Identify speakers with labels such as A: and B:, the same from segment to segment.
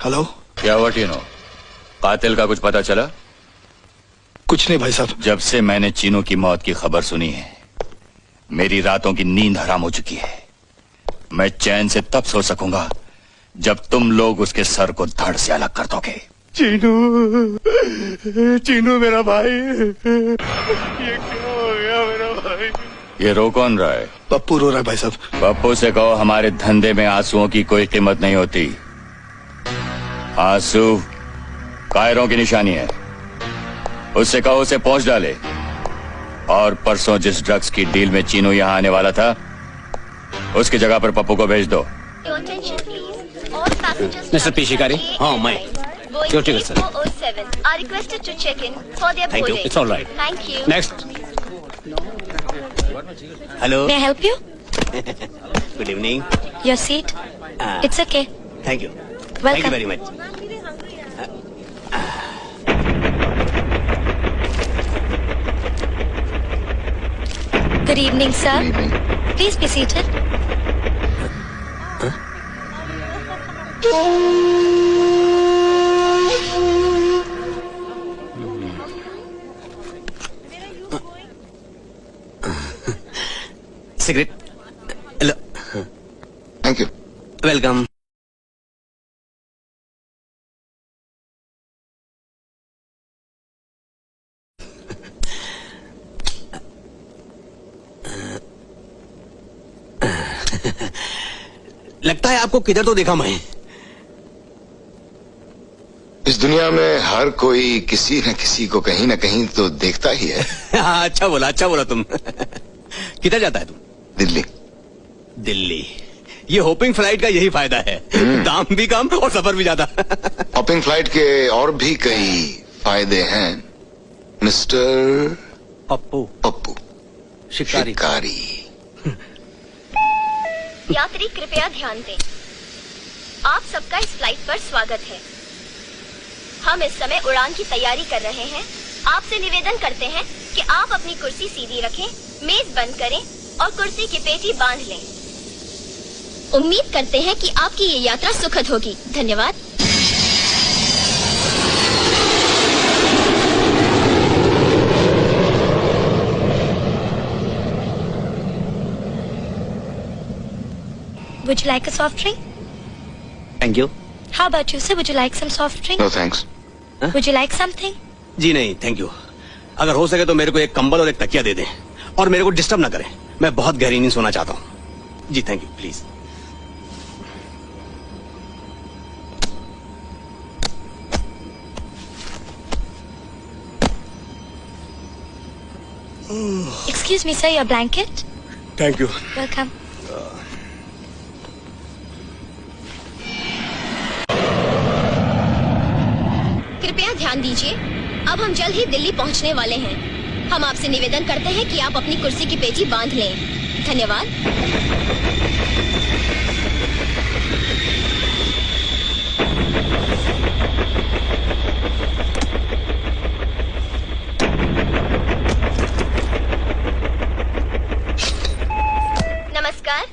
A: Hello.
B: क्या हुआ टीनो? कातिल का कुछ पता चला?
A: कुछ नहीं भाई साहब।
B: जब से मैंने चीनू की मौत की खबर सुनी है, मेरी रातों की नींद हराम हो चुकी है। मैं चैन से तब सो सकूंगा जब तुम लोग उसके सर को धड़ से अलग कर दोगे।
A: चीनू, चीनू मेरा भाई, ये क्या हो गया मेरा भाई?
B: ये रो कौन रहा है?
A: पप्पू रो रहा है भाई साहब।
B: पप्पू से कहो हमारे धंधे में आंसुओं की कोई कीमत नहीं होती। आंसू कायरों की निशानी है। उससे कहो उसे पहुंच डाले। और परसों जिस ड्रग्स की डील में चीनू यहाँ आने वाला था, उसकी जगह पर पप्पू को भेज दो।
C: मिस्टर पी शिकारी। हाँ मैं। Your ticket, sir.
D: 407 are requested to check in for their
C: Thank you.
D: boarding.
C: It's all right.
D: Thank you.
C: Next. Hello.
D: May I help you?
C: Good evening.
D: Your seat. It's okay.
C: Thank you.
D: Welcome.
C: Thank you very much.
D: Good evening, sir.
A: Good evening.
D: Please be seated.
C: Cigarette. Hello.
A: Thank you.
C: Welcome. लगता है आपको किधर तो देखा मैं।
E: इस दुनिया में हर कोई किसी न किसी को कहीं न कहीं तो देखता ही है।
C: हाँ, अच्छा बोला तुम। किधर जाता है तुम?
E: दिल्ली।
C: दिल्ली। ये होपिंग फ्लाइट का यही फायदा है, दाम भी कम और सफर भी ज्यादा।
E: हॉपिंग फ्लाइट के और भी कई फायदे हैं मिस्टर
C: पप्पू।
E: पप्पू
C: शिकारी।
D: यात्री कृपया ध्यान दें। आप सबका इस फ्लाइट पर स्वागत है। हम इस समय उड़ान की तैयारी कर रहे हैं। आपसे निवेदन करते हैं कि आप अपनी कुर्सी सीधी रखें, मेज बंद करें और कुर्सी की पेटी बांध लें। उम्मीद करते हैं कि आपकी ये यात्रा सुखद होगी। धन्यवाद। Would you like a soft drink?
C: Thank you.
D: How about you, sir? Would you like some soft drink?
E: No thanks.
D: Would you like something?
C: जी नहीं, थैंक यू। अगर हो सके तो मेरे को एक कंबल और एक तकिया दे दें और मेरे को डिस्टर्ब ना करें। मैं बहुत गहरी नींद सोना चाहता हूँ। जी thank you, please.
D: Excuse me, sir, your blanket?
A: Thank you.
D: Welcome. कृपया ध्यान दीजिए, अब हम जल्द ही दिल्ली पहुंचने वाले हैं। हम आपसे निवेदन करते हैं कि आप अपनी कुर्सी की पेटी बांध लें। धन्यवाद। नमस्कार।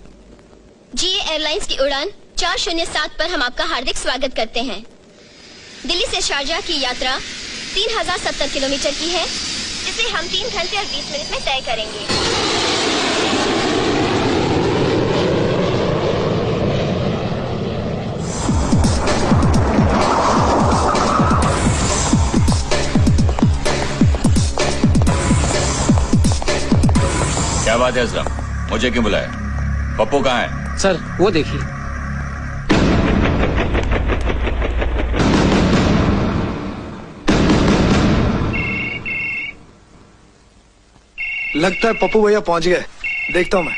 D: जीए एयरलाइंस की उड़ान 407 पर हम आपका हार्दिक स्वागत करते हैं। दिल्ली से शारजाह की यात्रा 3070 किलोमीटर की है, जिसे हम 3 घंटे और 20 मिनट में तय करेंगे।
B: क्या बात है असलम? मुझे क्यों बुलाया? पप्पू कहाँ है?
C: सर वो देखिए।
A: लगता है पप्पू भैया पहुंच गए। देखता हूं मैं।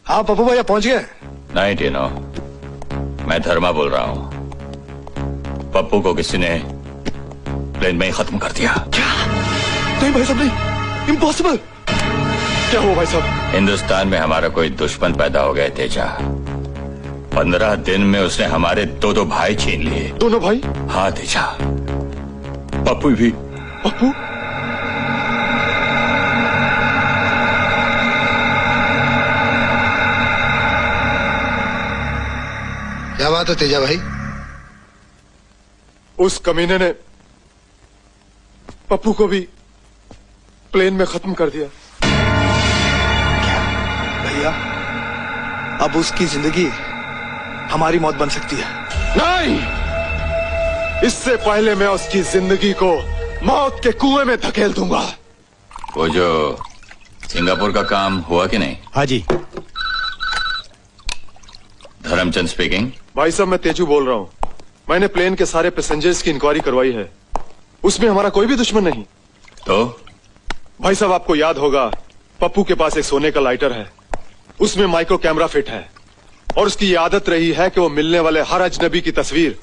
A: हाँ पप्पू भैया पहुंच गए।
B: नहीं टीनो, मैं धर्मा बोल रहा हूँ। पप्पू को किसी ने प्लेन में ही खत्म कर दिया।
A: क्या? नहीं भाई साहब, नहीं, इम्पॉसिबल। क्या हुआ भाई साहब?
B: हिंदुस्तान में हमारा कोई दुश्मन पैदा हो गया तेजा। 15 दिन में उसने हमारे दो भाई छीन लिए।
A: दोनों भाई?
B: हाँ तेजा, पप्पू भी।
A: पप्पू?
F: बात है तेजा भाई?
A: उस कमीने ने पप्पू को भी प्लेन में खत्म कर दिया।
F: भैया, अब उसकी जिंदगी हमारी मौत बन सकती है।
A: नहीं, इससे पहले मैं उसकी जिंदगी को मौत के कुएं में धकेल दूंगा।
B: वो जो सिंगापुर का काम हुआ कि नहीं?
C: हाँ जी।
B: धर्मचंद स्पीकिंग।
A: भाई साहब, मैं तेजू बोल रहा हूँ। मैंने प्लेन के सारे पैसेंजर्स की इंक्वायरी करवाई है। उसमें हमारा कोई भी दुश्मन नहीं।
B: तो
A: भाई साहब, आपको याद होगा, पप्पू के पास एक सोने का लाइटर है, उसमें माइक्रो कैमरा फिट है, और उसकी ये आदत रही है कि वो मिलने वाले हर अजनबी की तस्वीर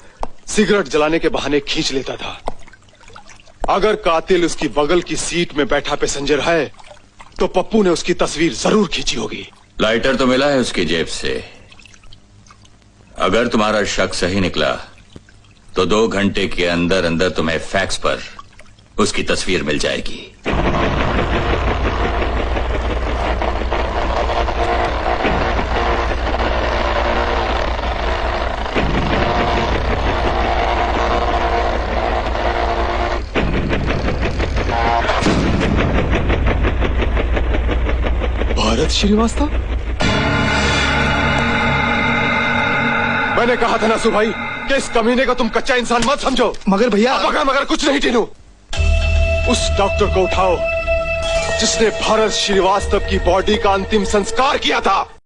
A: सिगरेट जलाने के बहाने खींच लेता था। अगर कातिल उसकी बगल की सीट में बैठा पैसेंजर है तो पप्पू ने उसकी तस्वीर जरूर खींची होगी।
B: लाइटर तो मिला है उसकी जेब से। अगर तुम्हारा शक सही निकला तो 2 घंटे के अंदर अंदर तुम्हें फैक्स पर उसकी तस्वीर मिल जाएगी।
A: भारत श्रीवास्तव? मैंने कहा था ना सुभाई कि इस कमीने का तुम कच्चा इंसान मत समझो।
F: मगर भैया,
A: मगर कुछ नहीं टीनू। उस डॉक्टर को उठाओ जिसने भारत श्रीवास्तव की बॉडी का अंतिम संस्कार किया था।